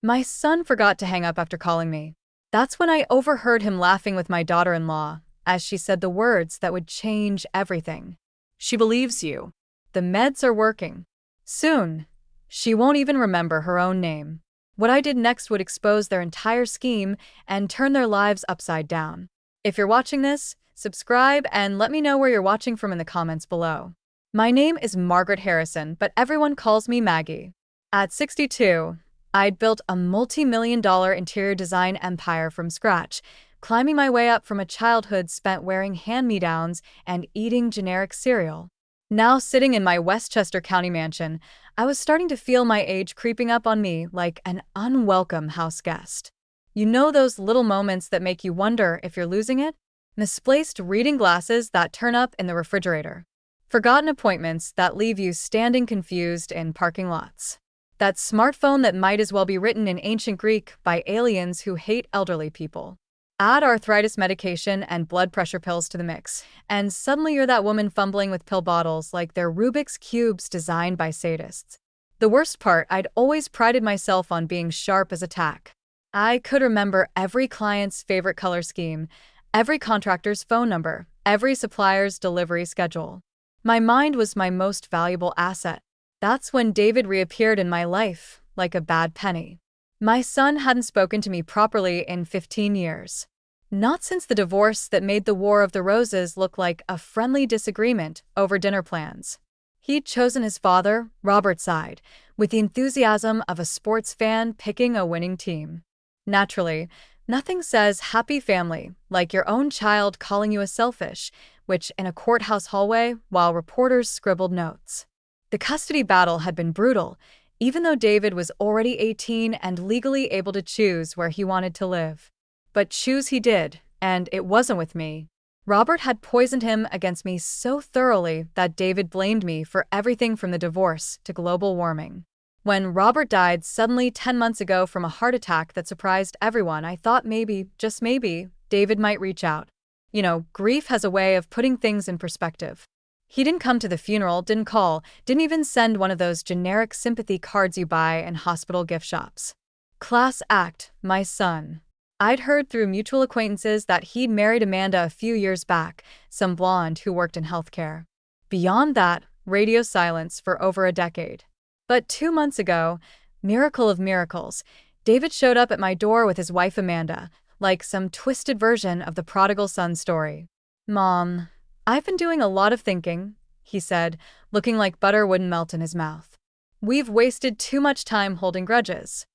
My son forgot to hang up after calling me. That's when I overheard him laughing with my daughter-in-law as she said the words that would change everything. She believes you. The meds are working. Soon, she won't even remember her own name. What I did next would expose their entire scheme and turn their lives upside down. If you're watching this, subscribe and let me know where you're watching from in the comments below. My name is Margaret Harrison, but everyone calls me Maggie. At 62, I'd built a multi-million-dollar interior design empire from scratch, climbing my way up from a childhood spent wearing hand-me-downs and eating generic cereal. Now sitting in my Westchester County mansion, I was starting to feel my age creeping up on me like an unwelcome house guest. You know those little moments that make you wonder if you're losing it? Misplaced reading glasses that turn up in the refrigerator. Forgotten appointments that leave you standing confused in parking lots. That smartphone that might as well be written in ancient Greek by aliens who hate elderly people. Add arthritis medication and blood pressure pills to the mix, and suddenly you're that woman fumbling with pill bottles like they're Rubik's Cubes designed by sadists. The worst part, I'd always prided myself on being sharp as a tack. I could remember every client's favorite color scheme, every contractor's phone number, every supplier's delivery schedule. My mind was my most valuable asset. That's when David reappeared in my life, like a bad penny. My son hadn't spoken to me properly in 15 years. Not since the divorce that made the War of the Roses look like a friendly disagreement over dinner plans. He'd chosen his father, Robert's side, with the enthusiasm of a sports fan picking a winning team. Naturally, nothing says happy family like your own child calling you a selfish witch in a courthouse hallway while reporters scribbled notes. The custody battle had been brutal, even though David was already 18 and legally able to choose where he wanted to live. But choose he did, and it wasn't with me. Robert had poisoned him against me so thoroughly that David blamed me for everything from the divorce to global warming. When Robert died suddenly 10 months ago from a heart attack that surprised everyone, I thought maybe, just maybe, David might reach out. You know, grief has a way of putting things in perspective. He didn't come to the funeral, didn't call, didn't even send one of those generic sympathy cards you buy in hospital gift shops. Class act, my son. I'd heard through mutual acquaintances that he'd married Amanda a few years back, some blonde who worked in healthcare. Beyond that, radio silence for over a decade. But 2 months ago, miracle of miracles, David showed up at my door with his wife Amanda, like some twisted version of the prodigal son story. "Mom, I've been doing a lot of thinking," he said, looking like butter wouldn't melt in his mouth. "We've wasted too much time holding grudges."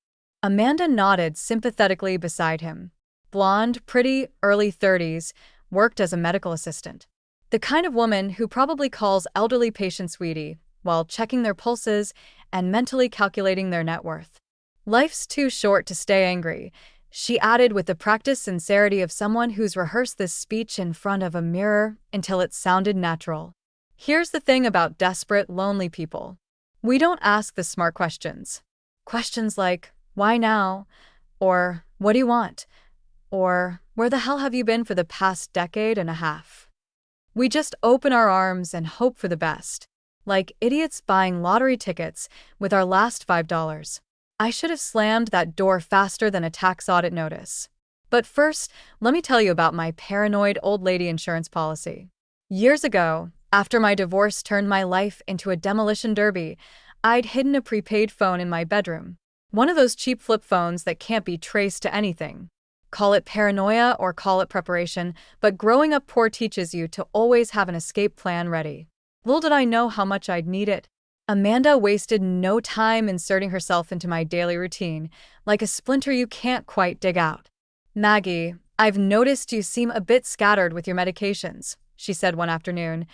Amanda nodded sympathetically beside him. Blonde, pretty, early 30s, worked as a medical assistant. The kind of woman who probably calls elderly patients sweetie while checking their pulses and mentally calculating their net worth. "Life's too short to stay angry," she added with the practiced sincerity of someone who's rehearsed this speech in front of a mirror until it sounded natural. Here's the thing about desperate, lonely people. We don't ask the smart questions. Questions like, "Why now?" Or, "What do you want?" Or, "Where the hell have you been for the past decade and a half?" We just open our arms and hope for the best, like idiots buying lottery tickets with our last $5. I should have slammed that door faster than a tax audit notice. But first, let me tell you about my paranoid old lady insurance policy. Years ago, after my divorce turned my life into a demolition derby, I'd hidden a prepaid phone in my bedroom. One of those cheap flip phones that can't be traced to anything. Call it paranoia or call it preparation, but growing up poor teaches you to always have an escape plan ready. Little did I know how much I'd need it. Amanda wasted no time inserting herself into my daily routine, like a splinter you can't quite dig out. "Maggie, I've noticed you seem a bit scattered with your medications," she said one afternoon,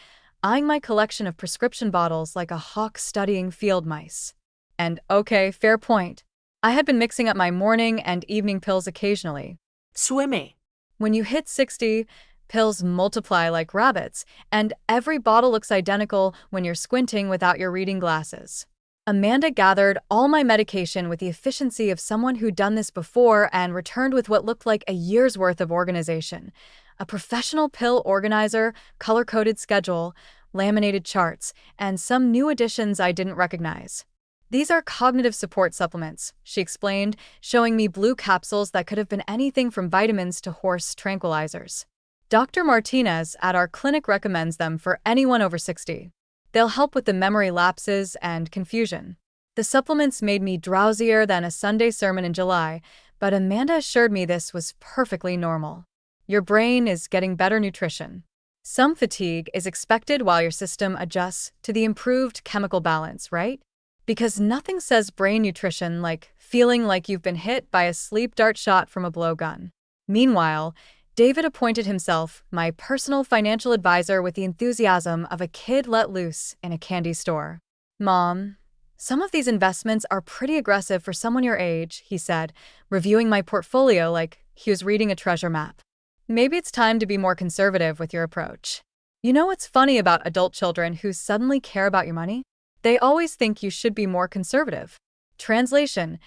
eyeing my collection of prescription bottles like a hawk studying field mice. And okay, fair point. I had been mixing up my morning and evening pills occasionally. Swimmy. When you hit 60, pills multiply like rabbits, and every bottle looks identical when you're squinting without your reading glasses. Amanda gathered all my medication with the efficiency of someone who'd done this before and returned with what looked like a year's worth of organization. A professional pill organizer, color-coded schedule, laminated charts, and some new additions I didn't recognize. These are cognitive support supplements, she explained, showing me blue capsules that could have been anything from vitamins to horse tranquilizers. Dr. Martinez at our clinic recommends them for anyone over 60. They'll help with the memory lapses and confusion. The supplements made me drowsier than a Sunday sermon in July, but Amanda assured me this was perfectly normal. Your brain is getting better nutrition. Some fatigue is expected while your system adjusts to the improved chemical balance, right? Because nothing says brain nutrition like feeling like you've been hit by a sleep dart shot from a blowgun. Meanwhile, David appointed himself my personal financial advisor with the enthusiasm of a kid let loose in a candy store. Mom, some of these investments are pretty aggressive for someone your age, he said, reviewing my portfolio like he was reading a treasure map. Maybe it's time to be more conservative with your approach. You know what's funny about adult children who suddenly care about your money? They always think you should be more conservative. Translation: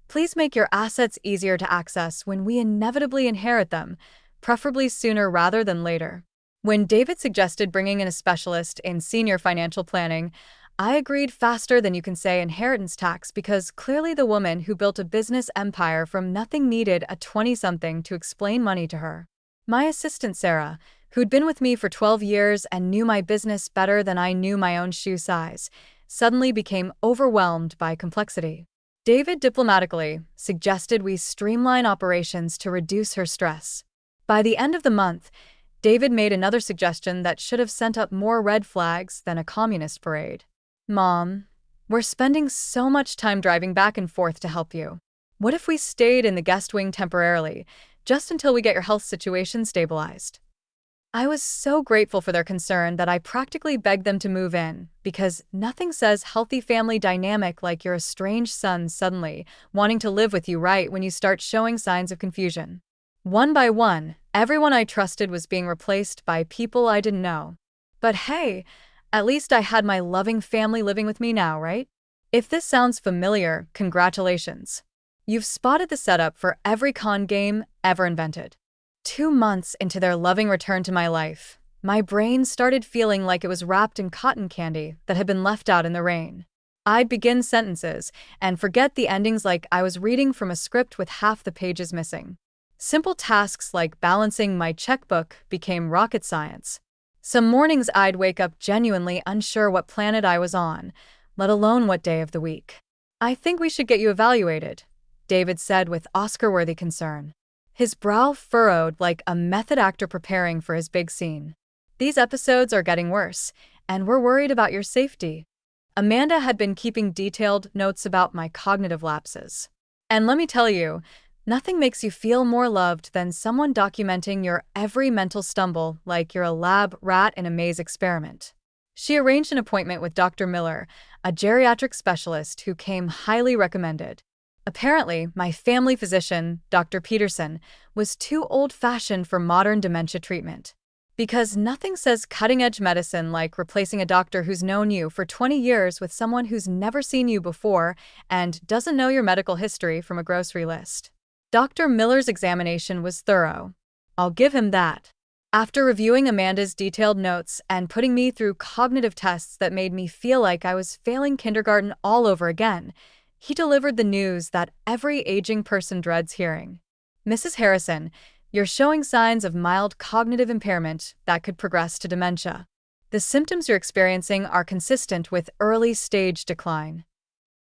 please make your assets easier to access when we inevitably inherit them, preferably sooner rather than later. When David suggested bringing in a specialist in senior financial planning, I agreed faster than you can say inheritance tax because clearly the woman who built a business empire from nothing needed a 20-something to explain money to her. My assistant Sarah, who'd been with me for 12 years and knew my business better than I knew my own shoe size, suddenly became overwhelmed by complexity. David diplomatically suggested we streamline operations to reduce her stress. By the end of the month, David made another suggestion that should have sent up more red flags than a communist parade. Mom, we're spending so much time driving back and forth to help you. What if we stayed in the guest wing temporarily, just until we get your health situation stabilized? I was so grateful for their concern that I practically begged them to move in, because nothing says healthy family dynamic like your estranged son suddenly wanting to live with you right when you start showing signs of confusion. One by one, everyone I trusted was being replaced by people I didn't know. But hey, at least I had my loving family living with me now, right? If this sounds familiar, congratulations. You've spotted the setup for every con game ever invented. 2 months into their loving return to my life, my brain started feeling like it was wrapped in cotton candy that had been left out in the rain. I'd begin sentences and forget the endings like I was reading from a script with half the pages missing. Simple tasks like balancing my checkbook became rocket science. Some mornings I'd wake up genuinely unsure what planet I was on, let alone what day of the week. I think we should get you evaluated, David said with Oscar-worthy concern. His brow furrowed like a method actor preparing for his big scene. These episodes are getting worse, and we're worried about your safety. Amanda had been keeping detailed notes about my cognitive lapses. And let me tell you, nothing makes you feel more loved than someone documenting your every mental stumble like you're a lab rat in a maze experiment. She arranged an appointment with Dr. Miller, a geriatric specialist who came highly recommended. Apparently, my family physician, Dr. Peterson, was too old-fashioned for modern dementia treatment. Because nothing says cutting-edge medicine like replacing a doctor who's known you for 20 years with someone who's never seen you before and doesn't know your medical history from a grocery list. Dr. Miller's examination was thorough. I'll give him that. After reviewing Amanda's detailed notes and putting me through cognitive tests that made me feel like I was failing kindergarten all over again, he delivered the news that every aging person dreads hearing. Mrs. Harrison, you're showing signs of mild cognitive impairment that could progress to dementia. The symptoms you're experiencing are consistent with early-stage decline.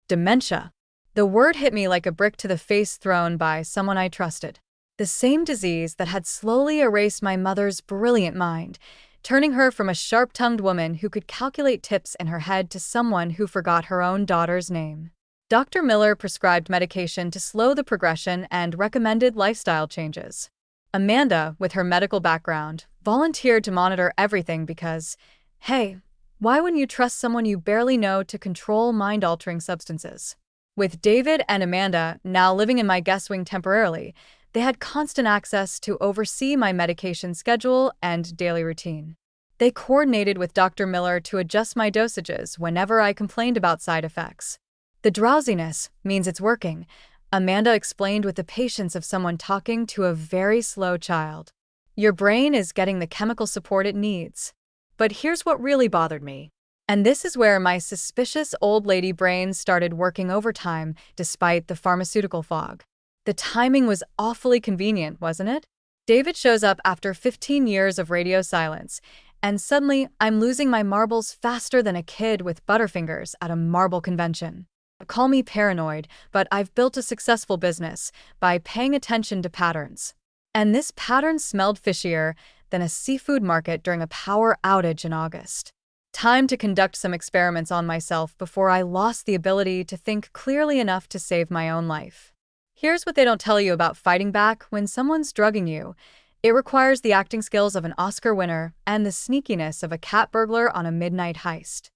Dementia. The word hit me like a brick to the face thrown by someone I trusted. The same disease that had slowly erased my mother's brilliant mind, turning her from a sharp-tongued woman who could calculate tips in her head to someone who forgot her own daughter's name. Dr. Miller prescribed medication to slow the progression and recommended lifestyle changes. Amanda, with her medical background, volunteered to monitor everything because, hey, why wouldn't you trust someone you barely know to control mind-altering substances? With David and Amanda now living in my guest wing temporarily, they had constant access to oversee my medication schedule and daily routine. They coordinated with Dr. Miller to adjust my dosages whenever I complained about side effects. The drowsiness means it's working, Amanda explained with the patience of someone talking to a very slow child. Your brain is getting the chemical support it needs. But here's what really bothered me. And this is where my suspicious old lady brain started working overtime despite the pharmaceutical fog. The timing was awfully convenient, wasn't it? David shows up after 15 years of radio silence, and suddenly I'm losing my marbles faster than a kid with butterfingers at a marble convention. Call me paranoid, but I've built a successful business by paying attention to patterns. And this pattern smelled fishier than a seafood market during a power outage in August. Time to conduct some experiments on myself before I lost the ability to think clearly enough to save my own life. Here's what they don't tell you about fighting back when someone's drugging you. It requires the acting skills of an Oscar winner and the sneakiness of a cat burglar on a midnight heist.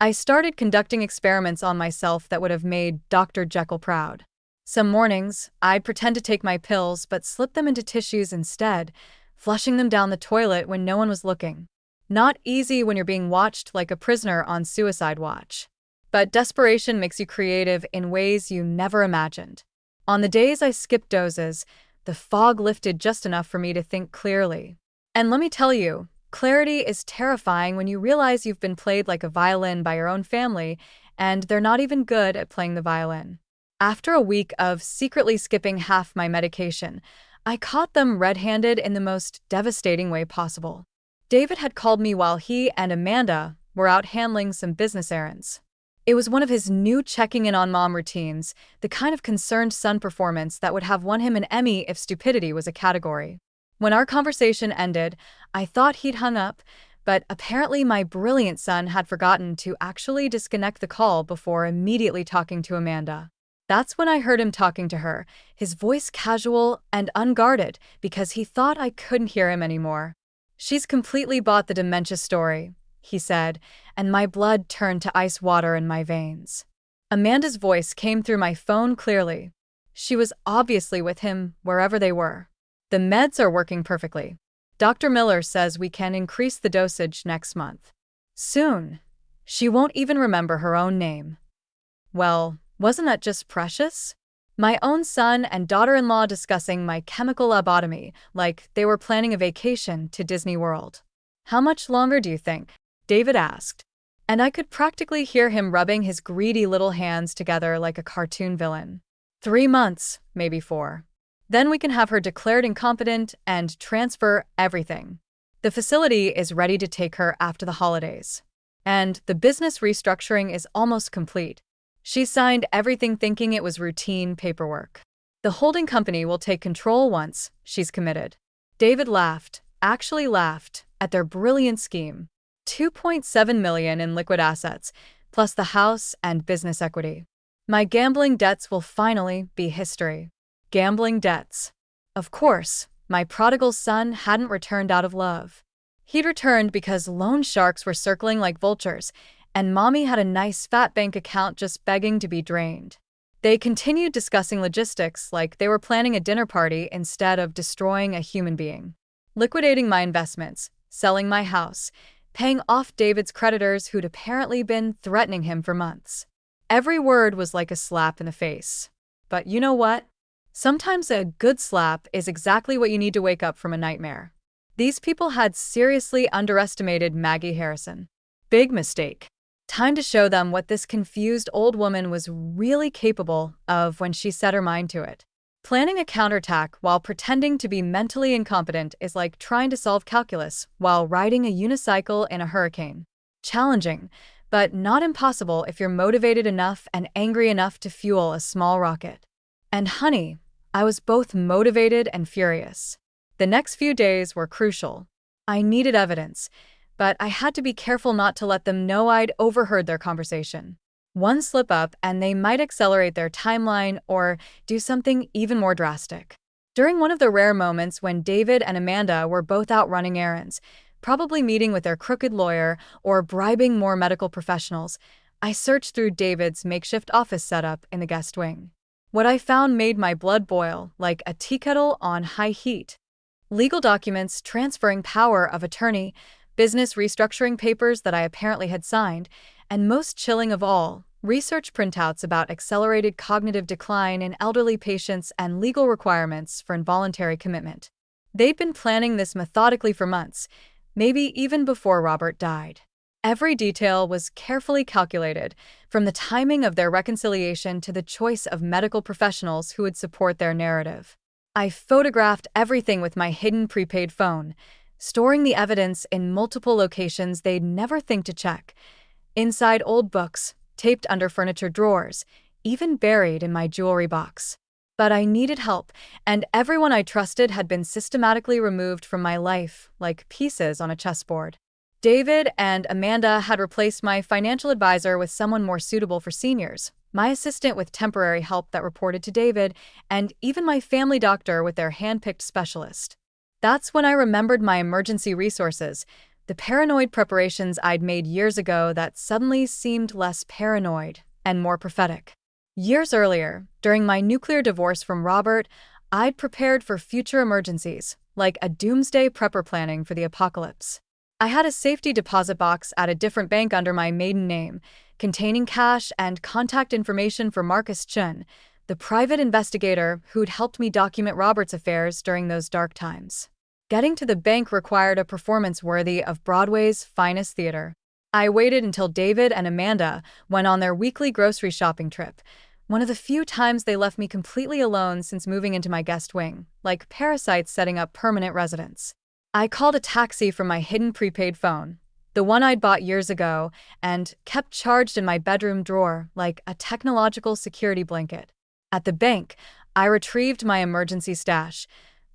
I started conducting experiments on myself that would have made Dr. Jekyll proud. Some mornings, I'd pretend to take my pills but slip them into tissues instead, flushing them down the toilet when no one was looking. Not easy when you're being watched like a prisoner on suicide watch. But desperation makes you creative in ways you never imagined. On the days I skipped doses, the fog lifted just enough for me to think clearly. And let me tell you, clarity is terrifying when you realize you've been played like a violin by your own family, and they're not even good at playing the violin. After a week of secretly skipping half my medication, I caught them red-handed in the most devastating way possible. David had called me while he and Amanda were out handling some business errands. It was one of his new checking in on mom routines, the kind of concerned son performance that would have won him an Emmy if stupidity was a category. When our conversation ended, I thought he'd hung up, but apparently my brilliant son had forgotten to actually disconnect the call before immediately talking to Amanda. That's when I heard him talking to her, his voice casual and unguarded because he thought I couldn't hear him anymore. "She's completely bought the dementia story," he said, and my blood turned to ice water in my veins. Amanda's voice came through my phone clearly. She was obviously with him wherever they were. "The meds are working perfectly. Dr. Miller says we can increase the dosage next month. Soon. She won't even remember her own name." Well, wasn't that just precious? My own son and daughter-in-law discussing my chemical lobotomy like they were planning a vacation to Disney World. "How much longer do you think?" David asked. And I could practically hear him rubbing his greedy little hands together like a cartoon villain. 3 months, maybe 4. Then we can have her declared incompetent and transfer everything. The facility is ready to take her after the holidays. And the business restructuring is almost complete. She signed everything thinking it was routine paperwork. The holding company will take control once she's committed. David laughed, actually laughed, at their brilliant scheme. $2.7 million in liquid assets, plus the house and business equity. My gambling debts will finally be history. Gambling debts. Of course, my prodigal son hadn't returned out of love. He'd returned because loan sharks were circling like vultures, and Mommy had a nice fat bank account just begging to be drained. They continued discussing logistics like they were planning a dinner party instead of destroying a human being. Liquidating my investments, selling my house, paying off David's creditors who'd apparently been threatening him for months. Every word was like a slap in the face. But you know what? Sometimes a good slap is exactly what you need to wake up from a nightmare. These people had seriously underestimated Maggie Harrison. Big mistake. Time to show them what this confused old woman was really capable of when she set her mind to it. Planning a counterattack while pretending to be mentally incompetent is like trying to solve calculus while riding a unicycle in a hurricane. Challenging, but not impossible if you're motivated enough and angry enough to fuel a small rocket. And honey, I was both motivated and furious. The next few days were crucial. I needed evidence, but I had to be careful not to let them know I'd overheard their conversation. One slip up and they might accelerate their timeline or do something even more drastic. During one of the rare moments when David and Amanda were both out running errands, probably meeting with their crooked lawyer or bribing more medical professionals, I searched through David's makeshift office setup in the guest wing. What I found made my blood boil like a tea kettle on high heat. Legal documents transferring power of attorney, business restructuring papers that I apparently had signed, and most chilling of all, research printouts about accelerated cognitive decline in elderly patients and legal requirements for involuntary commitment. They'd been planning this methodically for months, maybe even before Robert died. Every detail was carefully calculated, from the timing of their reconciliation to the choice of medical professionals who would support their narrative. I photographed everything with my hidden prepaid phone, storing the evidence in multiple locations they'd never think to check. Inside old books, taped under furniture drawers, even buried in my jewelry box. But I needed help, and everyone I trusted had been systematically removed from my life, like pieces on a chessboard. David and Amanda had replaced my financial advisor with someone more suitable for seniors, my assistant with temporary help that reported to David, and even my family doctor with their hand-picked specialist. That's when I remembered my emergency resources, the paranoid preparations I'd made years ago that suddenly seemed less paranoid and more prophetic. Years earlier, during my nuclear divorce from Robert, I'd prepared for future emergencies, like a doomsday prepper planning for the apocalypse. I had a safety deposit box at a different bank under my maiden name, containing cash and contact information for Marcus Chun, the private investigator who'd helped me document Robert's affairs during those dark times. Getting to the bank required a performance worthy of Broadway's finest theater. I waited until David and Amanda went on their weekly grocery shopping trip, one of the few times they left me completely alone since moving into my guest wing, like parasites setting up permanent residence. I called a taxi from my hidden prepaid phone, the one I'd bought years ago, and kept charged in my bedroom drawer like a technological security blanket. At the bank, I retrieved my emergency stash,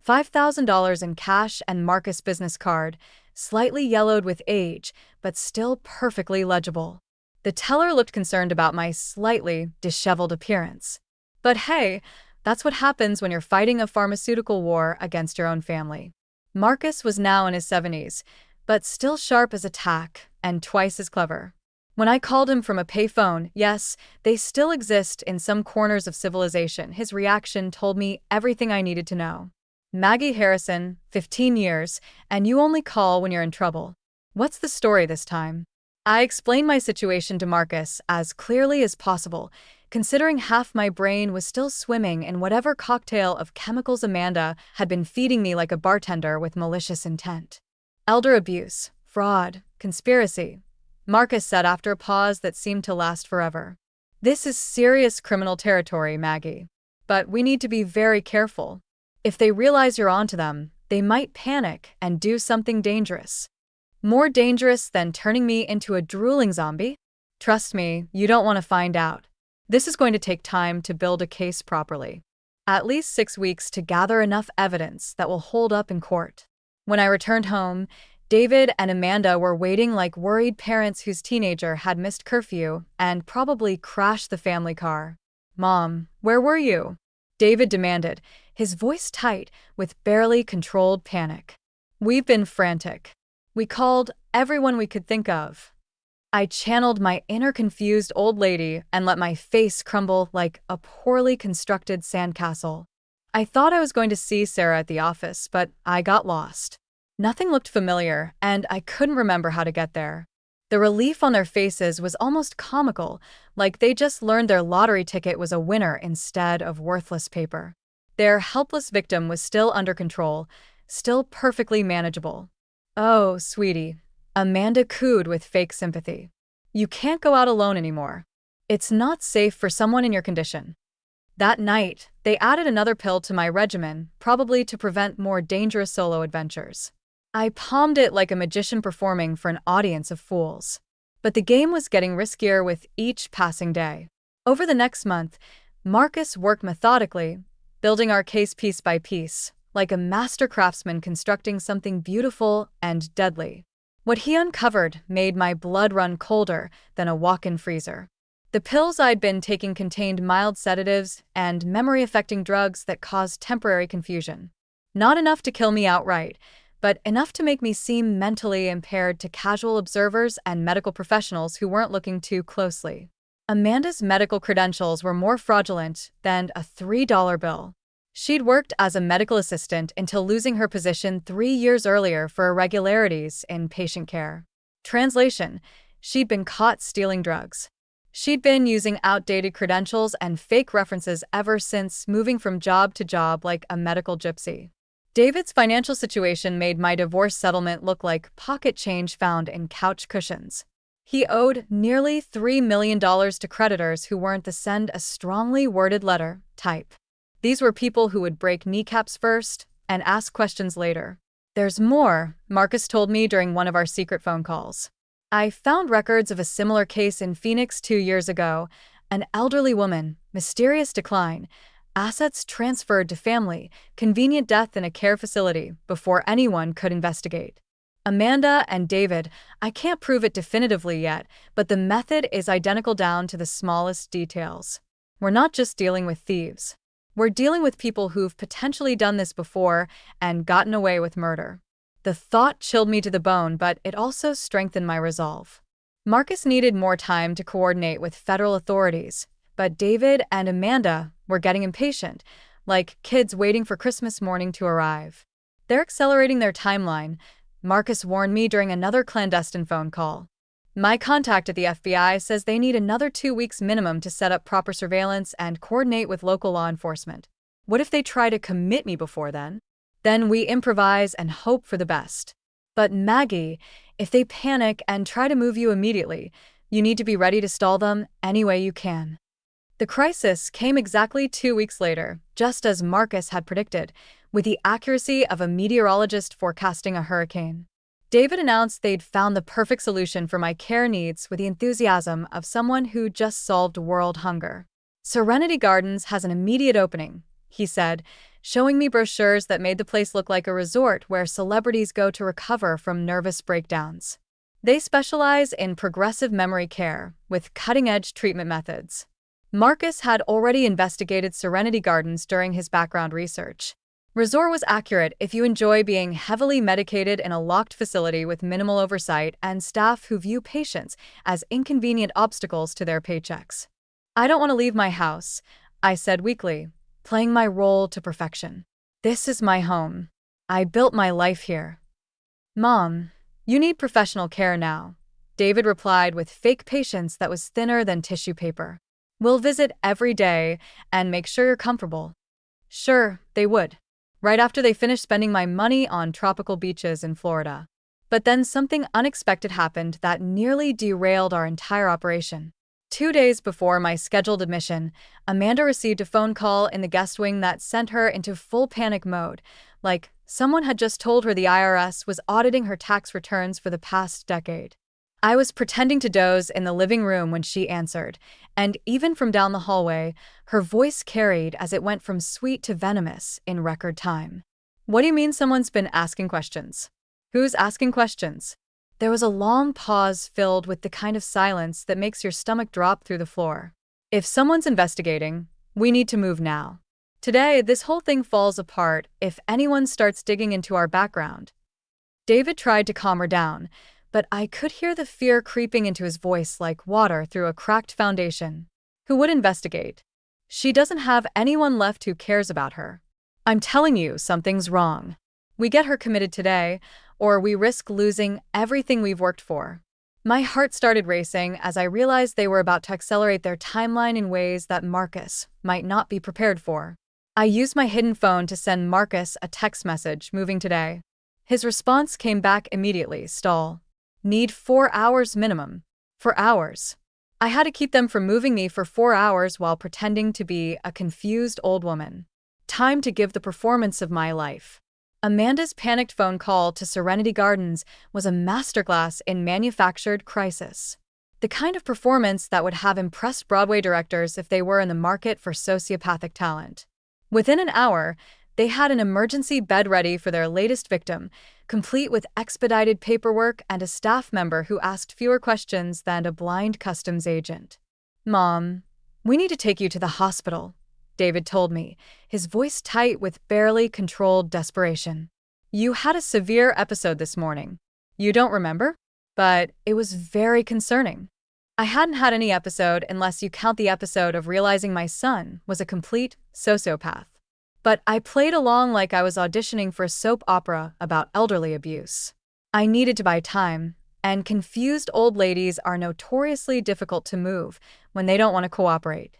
$5,000 in cash and Marcus' business card, slightly yellowed with age, but still perfectly legible. The teller looked concerned about my slightly disheveled appearance. But hey, that's what happens when you're fighting a pharmaceutical war against your own family. Marcus was now in his 70s, but still sharp as a tack and twice as clever. When I called him from a payphone, yes, they still exist in some corners of civilization, his reaction told me everything I needed to know. Maggie Harrison, 15 years, and you only call when you're in trouble. What's the story this time? I explained my situation to Marcus as clearly as possible, considering half my brain was still swimming in whatever cocktail of chemicals Amanda had been feeding me like a bartender with malicious intent. Elder abuse, fraud, conspiracy, Marcus said after a pause that seemed to last forever. This is serious criminal territory, Maggie. But we need to be very careful. If they realize you're onto them, they might panic and do something dangerous. More dangerous than turning me into a drooling zombie? Trust me, you don't want to find out. This is going to take time to build a case properly. At least 6 weeks to gather enough evidence that will hold up in court. When I returned home, David and Amanda were waiting like worried parents whose teenager had missed curfew and probably crashed the family car. "Mom, where were you?" David demanded, his voice tight with barely controlled panic. "We've been frantic. We called everyone we could think of." I channeled my inner confused old lady and let my face crumble like a poorly constructed sandcastle. I thought I was going to see Sarah at the office, but I got lost. Nothing looked familiar, and I couldn't remember how to get there. The relief on their faces was almost comical, like they just learned their lottery ticket was a winner instead of worthless paper. Their helpless victim was still under control, still perfectly manageable. "Oh, sweetie," Amanda cooed with fake sympathy. "You can't go out alone anymore. It's not safe for someone in your condition." That night, they added another pill to my regimen, probably to prevent more dangerous solo adventures. I palmed it like a magician performing for an audience of fools. But the game was getting riskier with each passing day. Over the next month, Marcus worked methodically, building our case piece by piece, like a master craftsman constructing something beautiful and deadly. What he uncovered made my blood run colder than a walk-in freezer. The pills I'd been taking contained mild sedatives and memory-affecting drugs that caused temporary confusion. Not enough to kill me outright, but enough to make me seem mentally impaired to casual observers and medical professionals who weren't looking too closely. Amanda's medical credentials were more fraudulent than a $3 bill. She'd worked as a medical assistant until losing her position 3 years earlier for irregularities in patient care. Translation: she'd been caught stealing drugs. She'd been using outdated credentials and fake references ever since, moving from job to job like a medical gypsy. David's financial situation made my divorce settlement look like pocket change found in couch cushions. He owed nearly $3 million to creditors who weren't the send a strongly worded letter type. These were people who would break kneecaps first and ask questions later. There's more, Marcus told me during one of our secret phone calls. I found records of a similar case in Phoenix 2 years ago. An elderly woman, mysterious decline, assets transferred to family, convenient death in a care facility before anyone could investigate. Amanda and David, I can't prove it definitively yet, but the method is identical down to the smallest details. We're not just dealing with thieves. We're dealing with people who've potentially done this before and gotten away with murder. The thought chilled me to the bone, but it also strengthened my resolve. Marcus needed more time to coordinate with federal authorities, but David and Amanda were getting impatient, like kids waiting for Christmas morning to arrive. They're accelerating their timeline, Marcus warned me during another clandestine phone call. My contact at the FBI says they need another 2 weeks minimum to set up proper surveillance and coordinate with local law enforcement. What if they try to commit me before then? Then we improvise and hope for the best. But Maggie, if they panic and try to move you immediately, you need to be ready to stall them any way you can. The crisis came exactly 2 weeks later, just as Marcus had predicted, with the accuracy of a meteorologist forecasting a hurricane. David announced they'd found the perfect solution for my care needs with the enthusiasm of someone who just solved world hunger. Serenity Gardens has an immediate opening, he said, showing me brochures that made the place look like a resort where celebrities go to recover from nervous breakdowns. They specialize in progressive memory care with cutting-edge treatment methods. Marcus had already investigated Serenity Gardens during his background research. Resort was accurate if you enjoy being heavily medicated in a locked facility with minimal oversight and staff who view patients as inconvenient obstacles to their paychecks. I don't want to leave my house, I said weakly, playing my role to perfection. This is my home. I built my life here. Mom, you need professional care now, David replied with fake patience that was thinner than tissue paper. We'll visit every day and make sure you're comfortable. Sure, they would. Right after they finished spending my money on tropical beaches in Florida. But then something unexpected happened that nearly derailed our entire operation. 2 days before my scheduled admission, Amanda received a phone call in the guest wing that sent her into full panic mode, like someone had just told her the IRS was auditing her tax returns for the past decade. I was pretending to doze in the living room when she answered, and even from down the hallway, her voice carried as it went from sweet to venomous in record time. What do you mean someone's been asking questions? Who's asking questions? There was a long pause filled with the kind of silence that makes your stomach drop through the floor. If someone's investigating, we need to move now. Today, this whole thing falls apart if anyone starts digging into our background. David tried to calm her down, but I could hear the fear creeping into his voice like water through a cracked foundation. Who would investigate? She doesn't have anyone left who cares about her. I'm telling you, something's wrong. We get her committed today, or we risk losing everything we've worked for. My heart started racing as I realized they were about to accelerate their timeline in ways that Marcus might not be prepared for. I used my hidden phone to send Marcus a text message, moving today. His response came back immediately, stall. Need 4 hours minimum. 4 hours. I had to keep them from moving me for 4 hours while pretending to be a confused old woman. Time to give the performance of my life. Amanda's panicked phone call to Serenity Gardens was a masterclass in manufactured crisis. The kind of performance that would have impressed Broadway directors if they were in the market for sociopathic talent. Within an hour, they had an emergency bed ready for their latest victim, complete with expedited paperwork and a staff member who asked fewer questions than a blind customs agent. Mom, we need to take you to the hospital, David told me, his voice tight with barely controlled desperation. You had a severe episode this morning. You don't remember? But it was very concerning. I hadn't had any episode unless you count the episode of realizing my son was a complete sociopath. But I played along like I was auditioning for a soap opera about elderly abuse. I needed to buy time, and confused old ladies are notoriously difficult to move when they don't want to cooperate.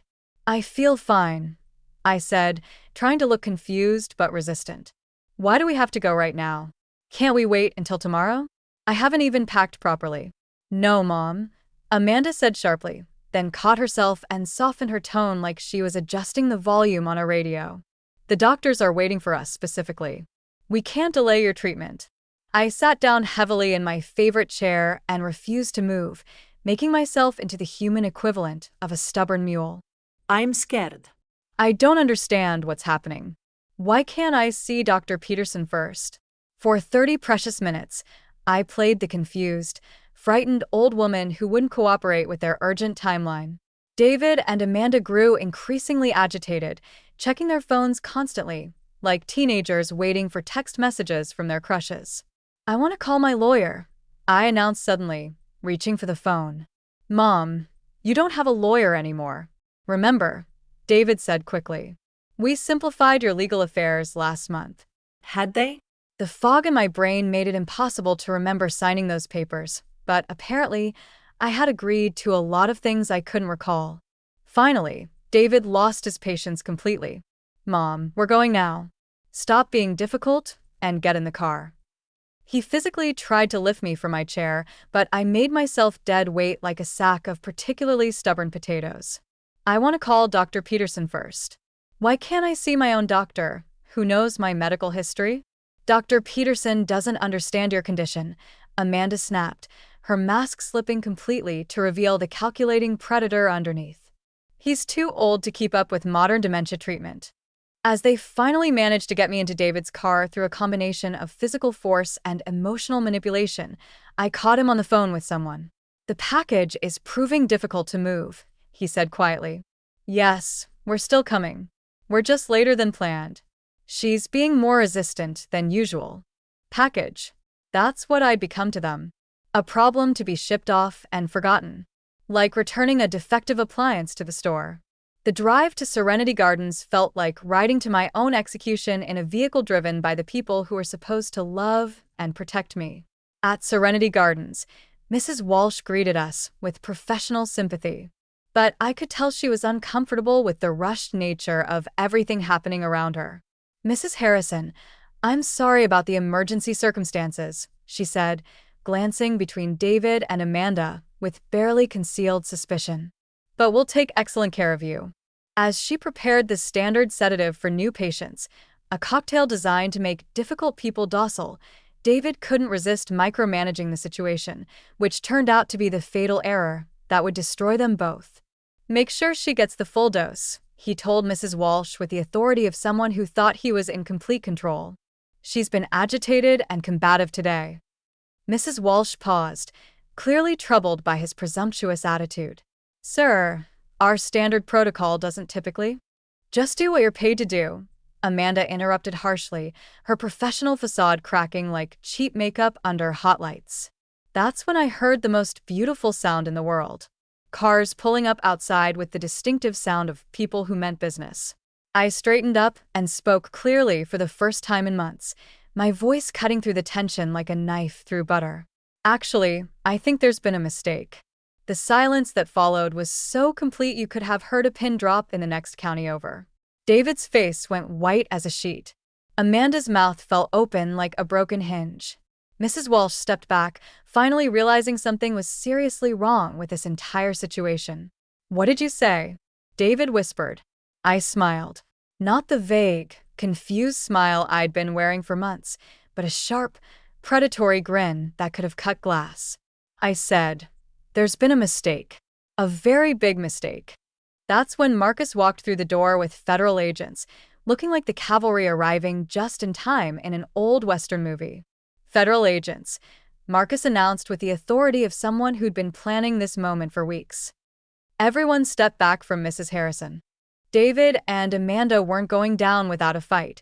I feel fine, I said, trying to look confused but resistant. Why do we have to go right now? Can't we wait until tomorrow? I haven't even packed properly. No, Mom, Amanda said sharply, then caught herself and softened her tone like she was adjusting the volume on a radio. The doctors are waiting for us specifically. We can't delay your treatment. I sat down heavily in my favorite chair and refused to move, making myself into the human equivalent of a stubborn mule. I'm scared. I don't understand what's happening. Why can't I see Dr. Peterson first? For 30 precious minutes, I played the confused, frightened old woman who wouldn't cooperate with their urgent timeline. David and Amanda grew increasingly agitated, checking their phones constantly, like teenagers waiting for text messages from their crushes. I want to call my lawyer, I announced suddenly, reaching for the phone. Mom, you don't have a lawyer anymore. Remember, David said quickly. We simplified your legal affairs last month. Had they? The fog in my brain made it impossible to remember signing those papers, but apparently, I had agreed to a lot of things I couldn't recall. Finally, David lost his patience completely. Mom, we're going now. Stop being difficult and get in the car. He physically tried to lift me from my chair, but I made myself dead weight like a sack of particularly stubborn potatoes. I want to call Dr. Peterson first. Why can't I see my own doctor, who knows my medical history? Dr. Peterson doesn't understand your condition, Amanda snapped, her mask slipping completely to reveal the calculating predator underneath. He's too old to keep up with modern dementia treatment. As they finally managed to get me into David's car through a combination of physical force and emotional manipulation, I caught him on the phone with someone. The package is proving difficult to move, he said quietly. Yes, we're still coming. We're just later than planned. She's being more resistant than usual. Package. That's what I'd become to them. A problem to be shipped off and forgotten. Like returning a defective appliance to the store. The drive to Serenity Gardens felt like riding to my own execution in a vehicle driven by the people who were supposed to love and protect me. At Serenity Gardens, Mrs. Walsh greeted us with professional sympathy. But I could tell she was uncomfortable with the rushed nature of everything happening around her. Mrs. Harrison, I'm sorry about the emergency circumstances, she said, glancing between David and Amanda with barely concealed suspicion. But we'll take excellent care of you. As she prepared the standard sedative for new patients, a cocktail designed to make difficult people docile, David couldn't resist micromanaging the situation, which turned out to be the fatal error that would destroy them both. Make sure she gets the full dose, he told Mrs. Walsh with the authority of someone who thought he was in complete control. She's been agitated and combative today. Mrs. Walsh paused, clearly troubled by his presumptuous attitude. Sir, our standard protocol doesn't typically. Just do what you're paid to do, Amanda interrupted harshly, her professional facade cracking like cheap makeup under hot lights. That's when I heard the most beautiful sound in the world. Cars pulling up outside with the distinctive sound of people who meant business. I straightened up and spoke clearly for the first time in months, my voice cutting through the tension like a knife through butter. Actually, I think there's been a mistake. The silence that followed was so complete you could have heard a pin drop in the next county over. David's face went white as a sheet. Amanda's mouth fell open like a broken hinge. Mrs. Walsh stepped back, finally realizing something was seriously wrong with this entire situation. What did you say? David whispered. I smiled. Not the vague, confused smile I'd been wearing for months, but a sharp, predatory grin that could have cut glass. I said, there's been a mistake. A very big mistake. That's when Marcus walked through the door with federal agents, looking like the cavalry arriving just in time in an old Western movie. Federal agents, Marcus announced with the authority of someone who'd been planning this moment for weeks. Everyone stepped back from Mrs. Harrison. David and Amanda weren't going down without a fight,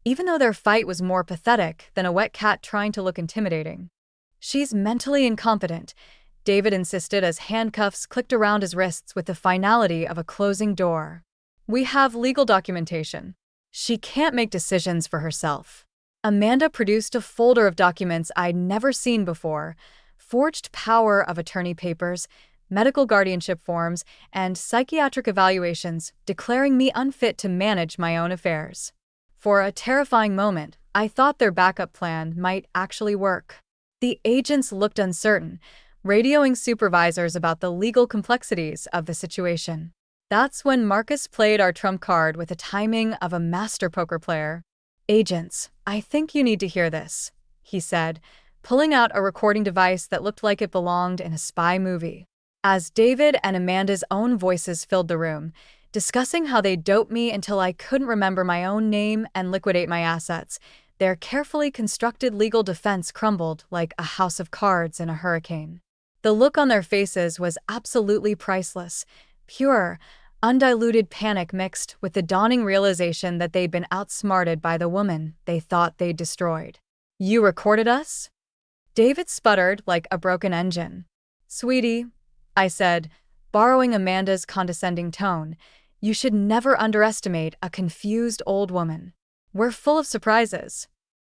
even though their fight was more pathetic than a wet cat trying to look intimidating. She's mentally incompetent, David insisted as handcuffs clicked around his wrists with the finality of a closing door. We have legal documentation. She can't make decisions for herself. Amanda produced a folder of documents I'd never seen before, forged power of attorney papers, medical guardianship forms, and psychiatric evaluations declaring me unfit to manage my own affairs. For a terrifying moment, I thought their backup plan might actually work. The agents looked uncertain, radioing supervisors about the legal complexities of the situation. That's when Marcus played our trump card with the timing of a master poker player. "Agents, I think you need to hear this," he said, pulling out a recording device that looked like it belonged in a spy movie. As David and Amanda's own voices filled the room, discussing how they doped me until I couldn't remember my own name and liquidate my assets, their carefully constructed legal defense crumbled like a house of cards in a hurricane. The look on their faces was absolutely priceless, pure, undiluted panic mixed with the dawning realization that they'd been outsmarted by the woman they thought they'd destroyed. "You recorded us?" David sputtered like a broken engine. "Sweetie," I said, borrowing Amanda's condescending tone, "you should never underestimate a confused old woman. We're full of surprises."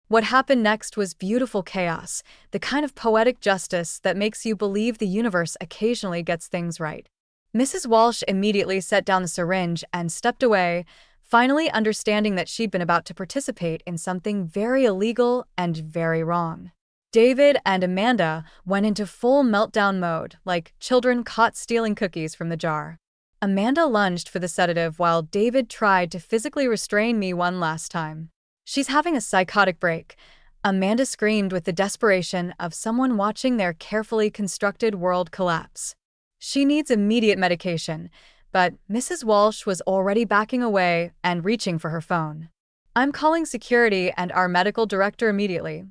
What happened next was beautiful chaos, the kind of poetic justice that makes you believe the universe occasionally gets things right. Mrs. Walsh immediately set down the syringe and stepped away, finally understanding that she'd been about to participate in something very illegal and very wrong. David and Amanda went into full meltdown mode, like children caught stealing cookies from the jar. Amanda lunged for the sedative while David tried to physically restrain me one last time. "She's having a psychotic break," Amanda screamed with the desperation of someone watching their carefully constructed world collapse. "She needs immediate medication," but Mrs. Walsh was already backing away and reaching for her phone. "I'm calling security and our medical director immediately,"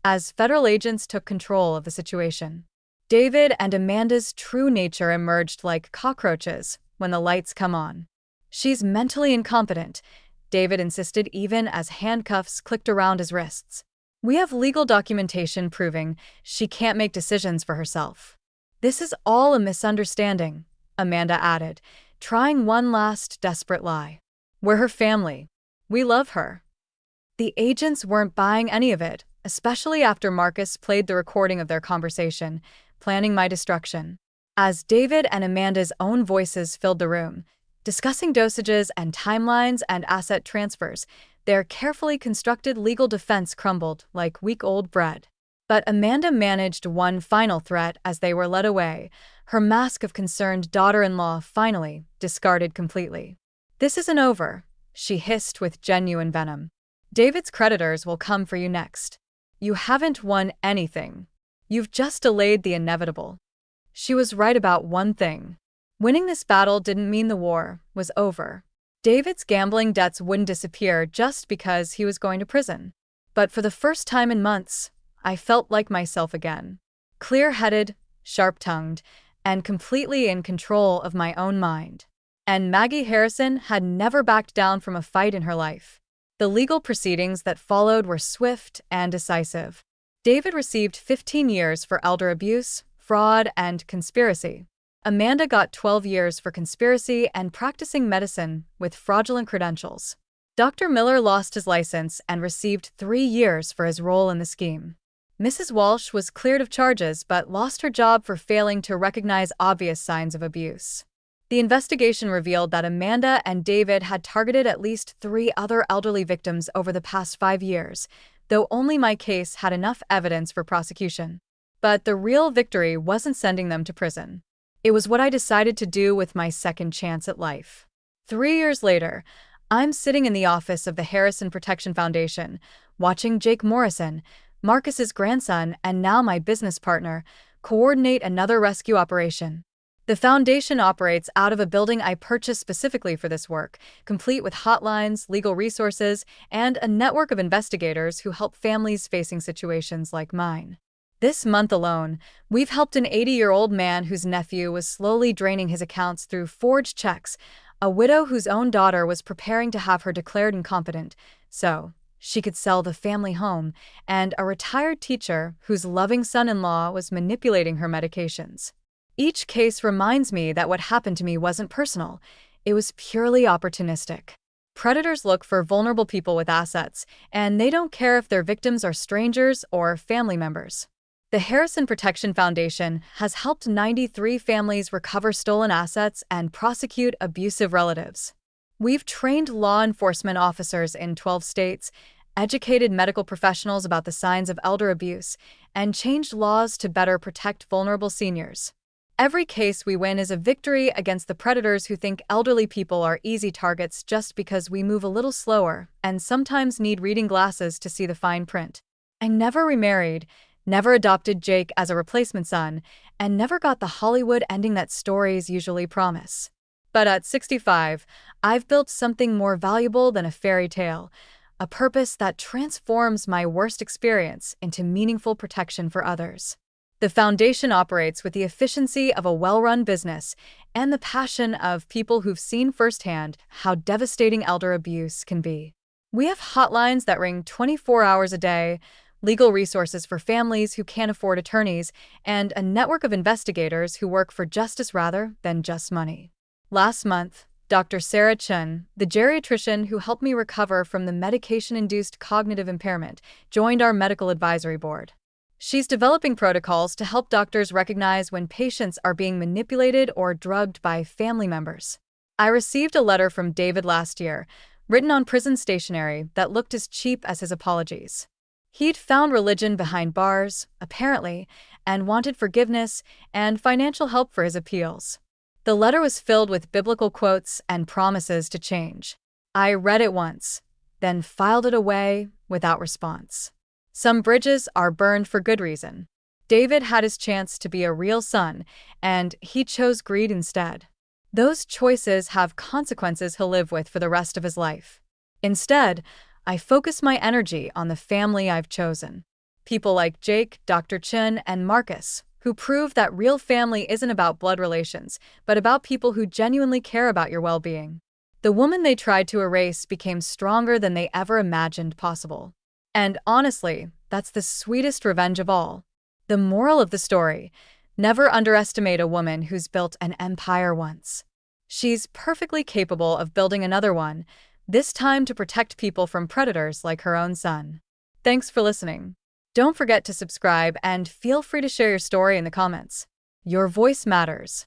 as federal agents took control of the situation. David and Amanda's true nature emerged like cockroaches when the lights come on. "She's mentally incompetent," David insisted even as handcuffs clicked around his wrists. "We have legal documentation proving she can't make decisions for herself." "This is all a misunderstanding," Amanda added, trying one last desperate lie. "We're her family. We love her." The agents weren't buying any of it, especially after Marcus played the recording of their conversation, planning my destruction. As David and Amanda's own voices filled the room, discussing dosages and timelines and asset transfers, their carefully constructed legal defense crumbled like week-old bread. But Amanda managed one final threat as they were led away, her mask of concerned daughter-in-law finally discarded completely. "This isn't over," she hissed with genuine venom. "David's creditors will come for you next. You haven't won anything. You've just delayed the inevitable." She was right about one thing. Winning this battle didn't mean the war was over. David's gambling debts wouldn't disappear just because he was going to prison. But for the first time in months, I felt like myself again. Clear-headed, sharp-tongued, and completely in control of my own mind. And Maggie Harrison had never backed down from a fight in her life. The legal proceedings that followed were swift and decisive. David received 15 years for elder abuse, fraud, and conspiracy. Amanda got 12 years for conspiracy and practicing medicine with fraudulent credentials. Dr. Miller lost his license and received 3 years for his role in the scheme. Mrs. Walsh was cleared of charges but lost her job for failing to recognize obvious signs of abuse. The investigation revealed that Amanda and David had targeted at least 3 other elderly victims over the past 5 years, though only my case had enough evidence for prosecution. But the real victory wasn't sending them to prison. It was what I decided to do with my second chance at life. 3 years later, I'm sitting in the office of the Harrison Protection Foundation, watching Jake Morrison, Marcus's grandson and now my business partner, coordinate another rescue operation. The foundation operates out of a building I purchased specifically for this work, complete with hotlines, legal resources, and a network of investigators who help families facing situations like mine. This month alone, we've helped an 80-year-old man whose nephew was slowly draining his accounts through forged checks, a widow whose own daughter was preparing to have her declared incompetent so she could sell the family home, and a retired teacher whose loving son-in-law was manipulating her medications. Each case reminds me that what happened to me wasn't personal, it was purely opportunistic. Predators look for vulnerable people with assets, and they don't care if their victims are strangers or family members. The Harrison Protection Foundation has helped 93 families recover stolen assets and prosecute abusive relatives. We've trained law enforcement officers in 12 states, educated medical professionals about the signs of elder abuse, and changed laws to better protect vulnerable seniors. Every case we win is a victory against the predators who think elderly people are easy targets just because we move a little slower and sometimes need reading glasses to see the fine print. I never remarried, never adopted Jake as a replacement son, and never got the Hollywood ending that stories usually promise. But at 65, I've built something more valuable than a fairy tale, a purpose that transforms my worst experience into meaningful protection for others. The foundation operates with the efficiency of a well-run business and the passion of people who've seen firsthand how devastating elder abuse can be. We have hotlines that ring 24 hours a day, legal resources for families who can't afford attorneys, and a network of investigators who work for justice rather than just money. Last month, Dr. Sarah Chun, the geriatrician who helped me recover from the medication-induced cognitive impairment, joined our medical advisory board. She's developing protocols to help doctors recognize when patients are being manipulated or drugged by family members. I received a letter from David last year, written on prison stationery that looked as cheap as his apologies. He'd found religion behind bars, apparently, and wanted forgiveness and financial help for his appeals. The letter was filled with biblical quotes and promises to change. I read it once, then filed it away without response. Some bridges are burned for good reason. David had his chance to be a real son, and he chose greed instead. Those choices have consequences he'll live with for the rest of his life. Instead, I focus my energy on the family I've chosen. People like Jake, Dr. Chun, and Marcus, who prove that real family isn't about blood relations, but about people who genuinely care about your well-being. The woman they tried to erase became stronger than they ever imagined possible. And honestly, that's the sweetest revenge of all. The moral of the story: never underestimate a woman who's built an empire once. She's perfectly capable of building another one, this time to protect people from predators like her own son. Thanks for listening. Don't forget to subscribe and feel free to share your story in the comments. Your voice matters.